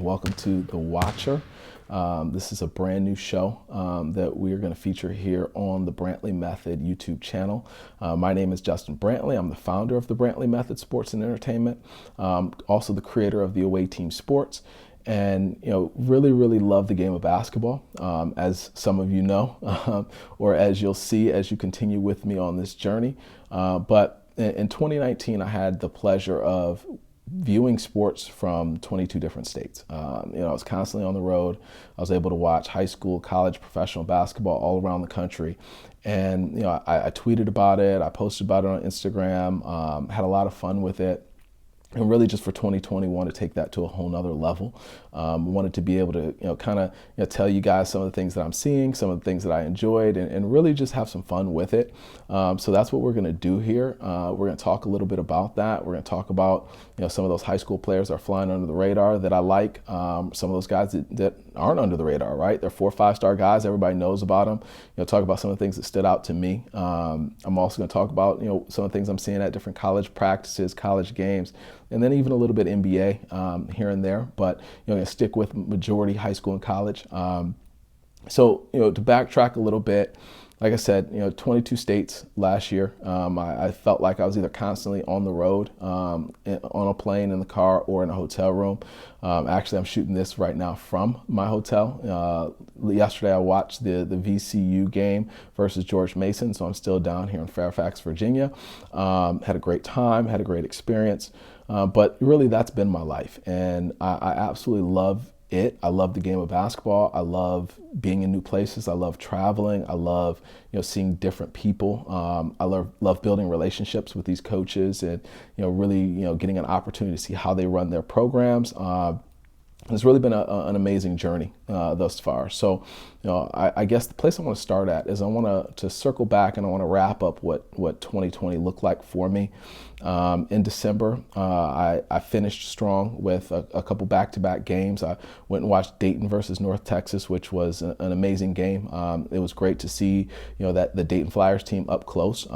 welcome to The Watcher. This is a brand new show that we are going to feature here on the Brantley Method YouTube channel. My name is Justin Brantley. I'm the founder of the Brantley Method Sports and Entertainment, also the creator of the Away Team Sports. And really love the game of basketball, as some of you know, or as you'll see as you continue with me on this journey. But in 2019, I had the pleasure of viewing sports from 22 different states. I was constantly on the road. I was able to watch high school, college, professional basketball all around the country. And I tweeted about it. I posted about it on Instagram. Had a lot of fun with it. And really just for 2020, want to take that to a whole nother level. Wanted to be able to, kind of tell you guys some of the things that I'm seeing, some of the things that I enjoyed, and really just have some fun with it. So that's what we're going to do here. We're going to talk a little bit about that. We're going to talk about, some of those high school players that are flying under the radar that I like. Some of those guys that aren't under the radar, right? They're 4 or 5 star guys. Everybody knows about them. Talk about some of the things that stood out to me. I'm also going to talk about, some of the things I'm seeing at different college practices, college games, and then even a little bit NBA here and there, but going to stick with majority high school and college. So to backtrack a little bit, like I said, 22 states last year. I felt like I was either constantly on the road, on a plane, in the car, or in a hotel room. Actually, I'm shooting this right now from my hotel. Yesterday, I watched the VCU game versus George Mason, so I'm still down here in Fairfax, Virginia. Had a great time, had a great experience. But really, that's been my life, and I absolutely love it. I love the game of basketball. I love being in new places. I love traveling. I love, seeing different people. I love building relationships with these coaches and, really, getting an opportunity to see how they run their programs. It's really been an amazing journey thus far. So, I guess the place I want to start at is I want to circle back and I want to wrap up what 2020 looked like for me. In December, I finished strong with a couple back-to-back games. I went and watched Dayton versus North Texas, which was an amazing game. It was great to see, that the Dayton Flyers team up close.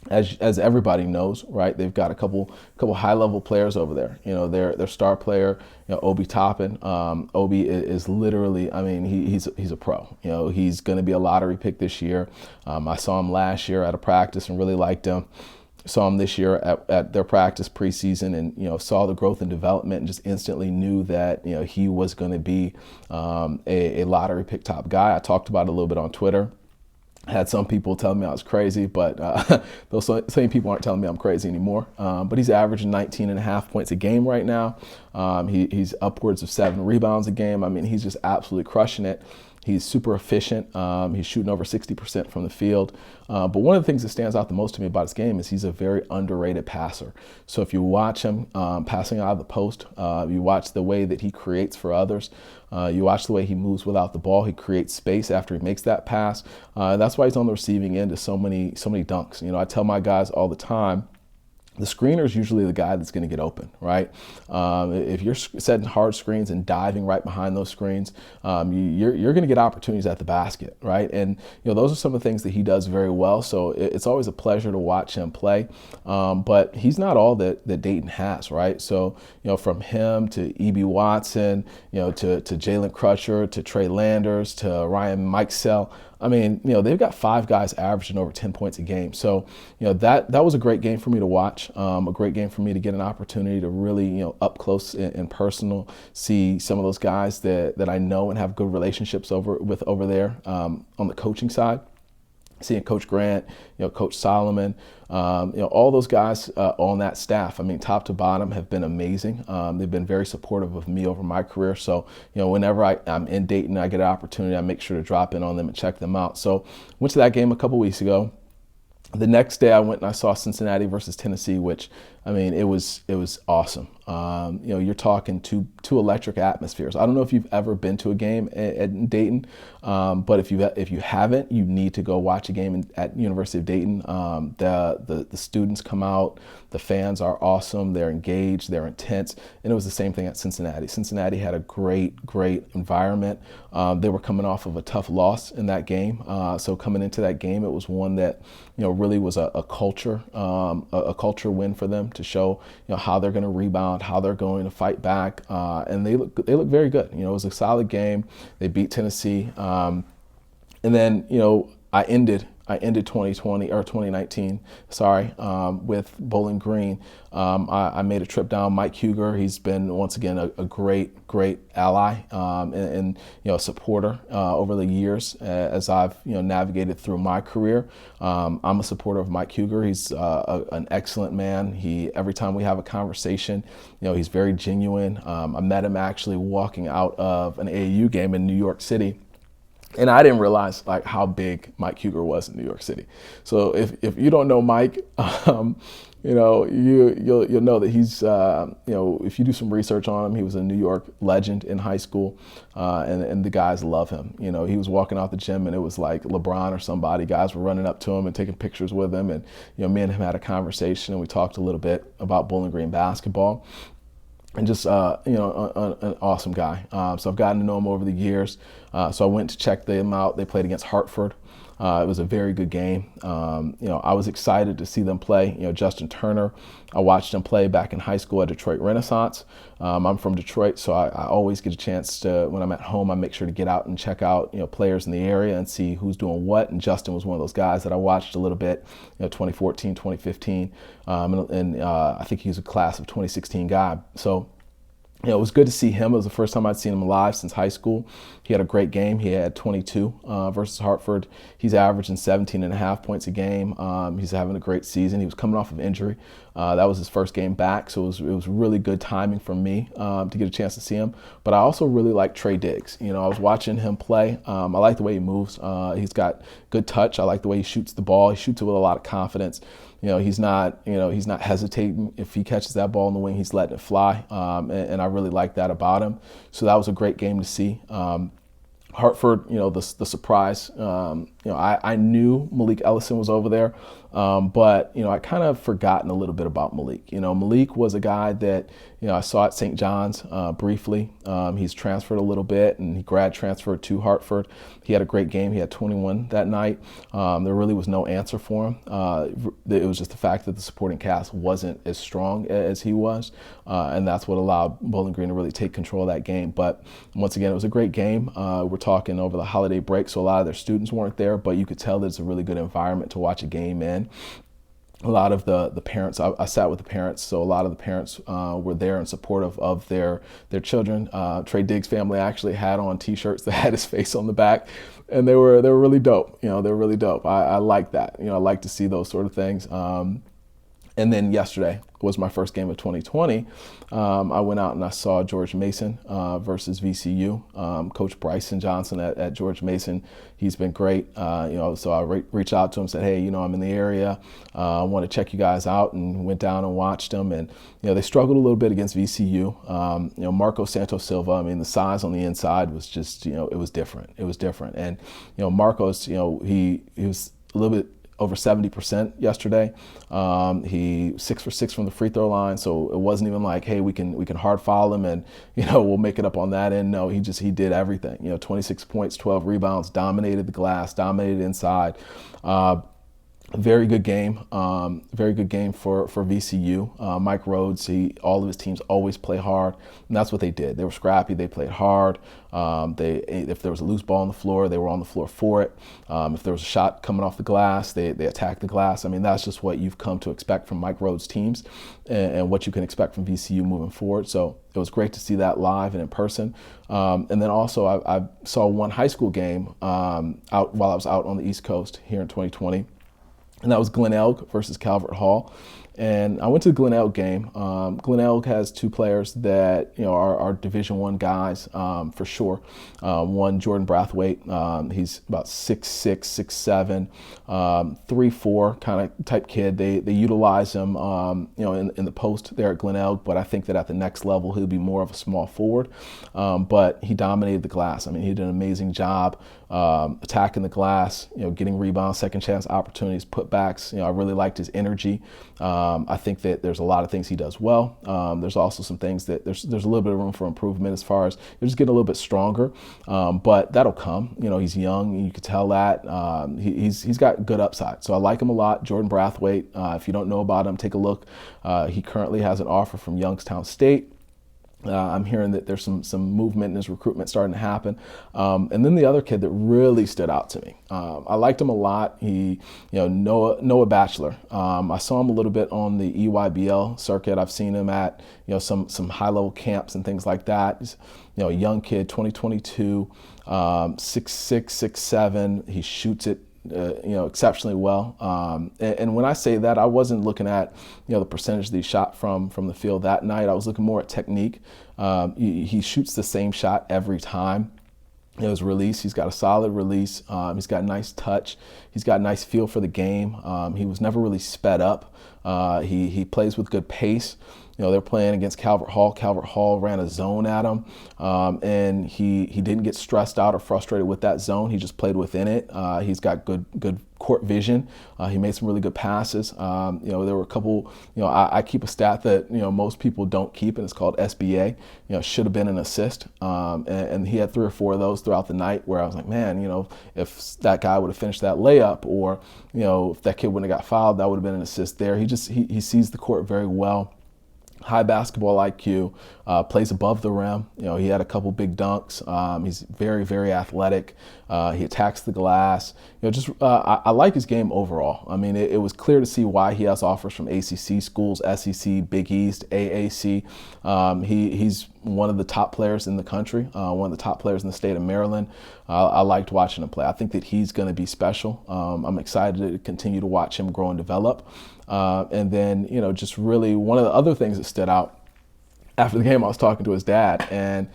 As everybody knows, right? They've got a couple high-level players over there. Their star player, Obi Toppin. Obi is literally, he's a pro. He's going to be a lottery pick this year. I saw him last year at a practice and really liked him. Saw him this year at their practice preseason and, saw the growth and development and just instantly knew that, he was going to be a lottery pick top guy. I talked about it a little bit on Twitter. Had some people tell me I was crazy, but those same people aren't telling me I'm crazy anymore. But he's averaging 19.5 points a game right now. He's upwards of 7 rebounds a game. He's just absolutely crushing it. He's super efficient. He's shooting over 60% from the field. But one of the things that stands out the most to me about his game is he's a very underrated passer. So if you watch him passing out of the post, you watch the way that he creates for others, you watch the way he moves without the ball, he creates space after he makes that pass. That's why he's on the receiving end of so many dunks. I tell my guys all the time, the screener is usually the guy that's going to get open, right? If you're setting hard screens and diving right behind those screens, you're going to get opportunities at the basket, right? And those are some of the things that he does very well. So it's always a pleasure to watch him play. But he's not all that Dayton has, right? So from him to E.B. Watson, to Jalen Crutcher, to Trey Landers, to Ryan Mikesell. They've got 5 guys averaging over 10 points a game. So, that was a great game for me to watch, a great game for me to get an opportunity to really, up close and personal, see some of those guys that I know and have good relationships over there on the coaching side. Seeing Coach Grant, Coach Solomon, all those guys on that staff, top to bottom have been amazing. They've been very supportive of me over my career. So, whenever I'm in Dayton, I get an opportunity, I make sure to drop in on them and check them out. So, went to that game a couple weeks ago. The next day I went and I saw Cincinnati versus Tennessee, which, it was awesome. You're talking two electric atmospheres. I don't know if you've ever been to a game at Dayton, but if you haven't, you need to go watch a game at University of Dayton. The students come out, the fans are awesome, they're engaged, they're intense, and it was the same thing at Cincinnati. Cincinnati had a great environment. They were coming off of a tough loss in that game, so coming into that game, it was one that really was a culture win for them to show how they're going to rebound, how they're going to fight back, and they look very good. It was a solid game. They beat Tennessee, and then I ended 2020 or 2019, with Bowling Green. I made a trip down. Mike Huger, he's been once again a great ally, and a supporter over the years as I've navigated through my career. I'm a supporter of Mike Huger. He's an excellent man. Every time we have a conversation, he's very genuine. I met him actually walking out of an AAU game in New York City. And I didn't realize how big Mike Huger was in New York City. So if you don't know Mike, you'll know that he's if you do some research on him, he was a New York legend in high school, and the guys love him. He was walking out the gym and it was like LeBron or somebody. Guys were running up to him and taking pictures with him, and me and him had a conversation and we talked a little bit about Bowling Green basketball. And just, an awesome guy. So I've gotten to know him over the years. So I went to check them out. They played against Hartford. It was a very good game. I was excited to see them play. Justin Turner, I watched him play back in high school at Detroit Renaissance. I'm from Detroit, so I always get a chance to, when I'm at home, I make sure to get out and check out, players in the area and see who's doing what. And Justin was one of those guys that I watched a little bit, 2014, 2015. And I think he was a class of 2016 guy. So, it was good to see him. It was the first time I'd seen him live since high school. He had a great game. He had 22 versus Hartford. He's averaging 17.5 points a game. He's having a great season. He was coming off of injury. That was his first game back, so it was really good timing for me to get a chance to see him. But I also really like Trey Diggs. I was watching him play. I like the way he moves. He's got good touch. I like the way he shoots the ball. He shoots it with a lot of confidence. He's not hesitating. If he catches that ball in the wing, he's letting it fly. And I really like that about him. So that was a great game to see. Hartford, the surprise. I knew Malik Ellison was over there, but I kind of forgotten a little bit about Malik. Malik was a guy that I saw at St. John's briefly. He's transferred a little bit, and he grad transferred to Hartford. He had a great game. He had 21 that night. There really was no answer for him. It was just the fact that the supporting cast wasn't as strong as he was, and that's what allowed Bowling Green to really take control of that game. But once again, it was a great game. We're talking over the holiday break, so a lot of their students weren't there, but you could tell that it's a really good environment to watch a game in. A lot of the parents, I sat with the parents, so a lot of the parents were there in support of their children. Trey Diggs' family actually had on T-shirts that had his face on the back, and they were really dope. They were really dope. I like that. I like to see those sort of things. And then yesterday was my first game of 2020. I went out and I saw George Mason versus VCU. Coach Bryson Johnson at George Mason, he's been great. So I reached out to him and said, hey, I'm in the area. I want to check you guys out, and went down and watched them. And they struggled a little bit against VCU. Marco Santos Silva. I mean, the size on the inside was just, it was different. It was different. And Marcos, he was a little bit over 70% yesterday. He 6 for 6 from the free throw line, so it wasn't even like, hey, we can hard foul him and we'll make it up on that end. No, he did everything. 26 points, 12 rebounds, dominated the glass, dominated inside. Very good game. Very good game for VCU. Mike Rhodes, all of his teams always play hard, and that's what they did. They were scrappy. They played hard. If there was a loose ball on the floor, they were on the floor for it. If there was a shot coming off the glass, they attacked the glass. I mean, that's just what you've come to expect from Mike Rhodes' teams, and what you can expect from VCU moving forward. So it was great to see that live and in person. And then also I saw one high school game out while I was out on the East Coast here in 2020. And that was Glen Elg versus Calvert Hall. And I went to the Glen Elg game. Glen Elg has two players that are Division I guys for sure. One, Jordan Brathwaite. He's about 6'6", 6'7", 3'4" kind of type kid. They utilize him in the post there at Glen Elg, but I think that at the next level he'll be more of a small forward. But he dominated the glass. I mean, he did an amazing job attacking the glass. Getting rebounds, second chance opportunities, putbacks. I really liked his energy. I think that there's a lot of things he does well. There's also some things that there's a little bit of room for improvement as far as he's just getting a little bit stronger, but that'll come. He's young, and you could tell that. He's got good upside, so I like him a lot. Jordan Brathwaite, if you don't know about him, take a look. He currently has an offer from Youngstown State. I'm hearing that there's some movement in his recruitment starting to happen. And then the other kid that really stood out to me, I liked him a lot. Noah Batchelor. I saw him a little bit on the EYBL circuit. I've seen him at some high level camps and things like that. He's a young kid, 2022, 6'6", 6'7". He shoots it exceptionally well. And when I say that, I wasn't looking at, the percentage that he shot from the field that night. I was looking more at technique. He shoots the same shot every time. His release, he's got a solid release. He's got nice touch. He's got a nice feel for the game. He was never really sped up. He plays with good pace. They're playing against Calvert Hall. Calvert Hall ran a zone at him, and he didn't get stressed out or frustrated with that zone. He just played within it. He's got good court vision. He made some really good passes. There were a couple. I keep a stat that most people don't keep, and it's called SBA. Should have been an assist, and he had 3 or 4 of those throughout the night. Where I was like, man, if that guy would have finished that layup, or if that kid wouldn't have got fouled, that would have been an assist there. He sees the court very well. High basketball IQ, plays above the rim. He had a couple big dunks. He's very, very athletic. He attacks the glass. I like his game overall. I mean, it was clear to see why he has offers from ACC schools, SEC, Big East, AAC. He's one of the top players in the country, one of the top players in the state of Maryland. I liked watching him play. I think that he's going to be special. I'm excited to continue to watch him grow and develop. And then, just really one of the other things that stood out after the game, I was talking to his dad, and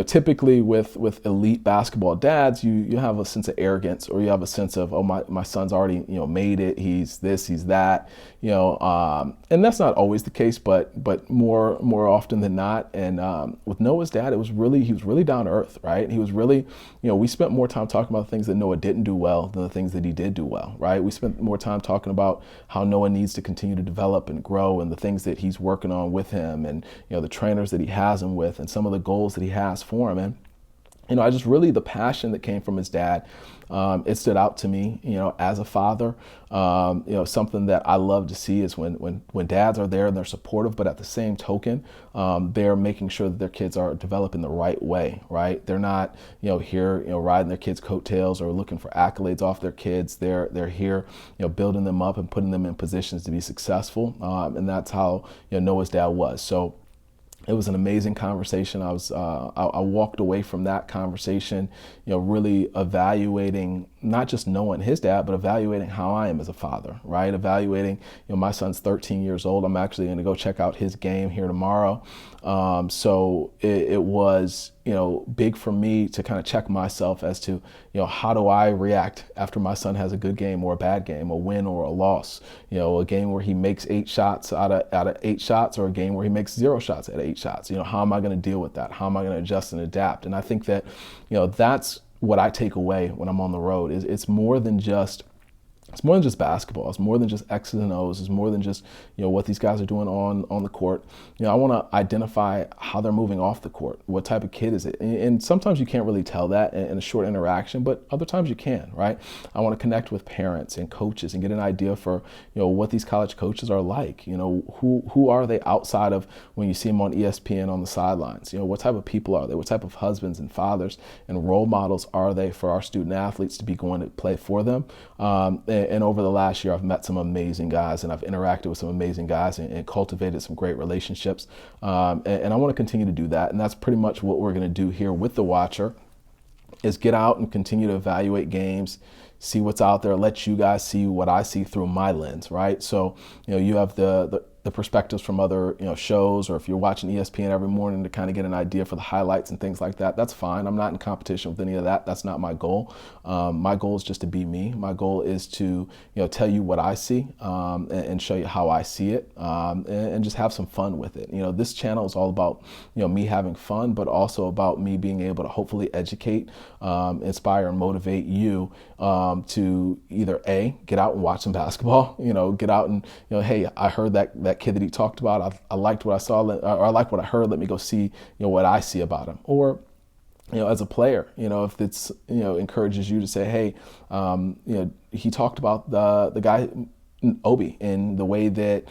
typically with elite basketball dads, you have a sense of arrogance, or you have a sense of, oh, my son's already made it. He's this, he's that, and that's not always the case, but more often than not. And with Noah's dad, he was really down to earth, right? He was really, we spent more time talking about the things that Noah didn't do well than the things that he did do well, right? We spent more time talking about how Noah needs to continue to develop and grow, and the things that he's working on with him, and the trainers that he has him with, and some of the goals that he has for him. And I just really, the passion that came from his dad, it stood out to me, as a father. Something that I love to see is when dads are there and they're supportive, but at the same token, they're making sure that their kids are developing the right way, right? They're not, here, riding their kids' coattails or looking for accolades off their kids. They're here, building them up and putting them in positions to be successful. And that's how, Noah's dad was. So it was an amazing conversation. I walked away from that conversation, really evaluating, not just knowing his dad, but evaluating how I am as a father, right? Evaluating, my son's 13 years old. I'm actually going to go check out his game here tomorrow. So it was, big for me to kind of check myself as to, how do I react after my son has a good game or a bad game, a win or a loss, a game where he makes 8 shots out of 8 shots, or a game where he makes 0 shots out of 8 shots. How am I going to deal with that? How am I going to adjust and adapt? And I think that, that's what I take away when I'm on the road. It's more than just basketball. It's more than just X's and O's. It's more than just, what these guys are doing on the court. I want to identify how they're moving off the court. What type of kid is it? And sometimes you can't really tell that in a short interaction, but other times you can, right? I want to connect with parents and coaches and get an idea for, what these college coaches are like. Who are they outside of when you see them on ESPN on the sidelines? What type of people are they? What type of husbands and fathers and role models are they for our student athletes to be going to play for them? And over the last year, I've met some amazing guys, and I've interacted with some amazing guys and cultivated some great relationships. And I want to continue to do that. And that's pretty much what we're going to do here with The Watcher, is get out and continue to evaluate games, see what's out there, let you guys see what I see through my lens, right? So, you have the perspectives from other, shows, or if you're watching ESPN every morning to kind of get an idea for the highlights and things like that, that's fine. I'm not in competition with any of that. That's not my goal. My goal is just to be me. My goal is to, tell you what I see, and show you how I see it, and just have some fun with it. This channel is all about, me having fun, but also about me being able to hopefully educate, inspire, and motivate you, to either A, get out and watch some basketball, get out and, hey, I heard that kid that he talked about. I liked what I saw, or I liked what I heard. Let me go see, what I see about him. Or, as a player, if it's, encourages you to say, hey, he talked about the guy, Obi, and the way that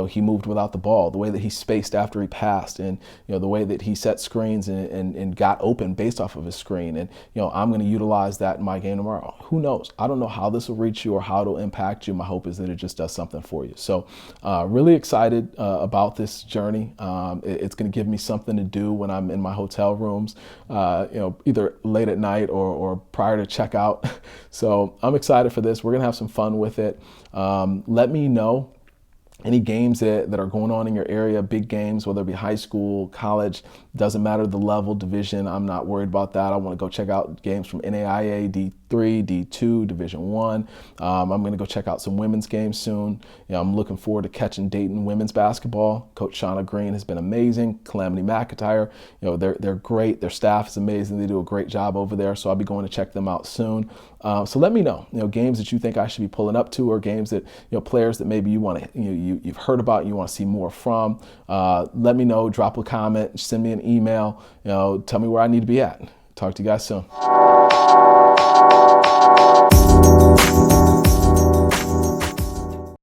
he moved without the ball, the way that he spaced after he passed, and the way that he set screens and got open based off of his screen. And I'm going to utilize that in my game tomorrow. Who knows? I don't know how this will reach you or how it'll impact you. My hope is that it just does something for you. So really excited about this journey. It's going to give me something to do when I'm in my hotel rooms, either late at night or prior to checkout. So I'm excited for this. We're going to have some fun with it. Let me know any games that are going on in your area, big games, whether it be high school, college, doesn't matter the level, division. I'm not worried about that. I want to go check out games from NAIA, D3, D2, Division One. I'm going to go check out some women's games soon. I'm looking forward to catching Dayton women's basketball. Coach Shauna Green has been amazing. Calamity McIntyre, they're great. Their staff is amazing. They do a great job over there. So I'll be going to check them out soon. So let me know, games that you think I should be pulling up to, or games that, players that maybe you want to, you've heard about, you want to see more from. Let me know, drop a comment, send me an email, tell me where I need to be at. Talk to you guys soon.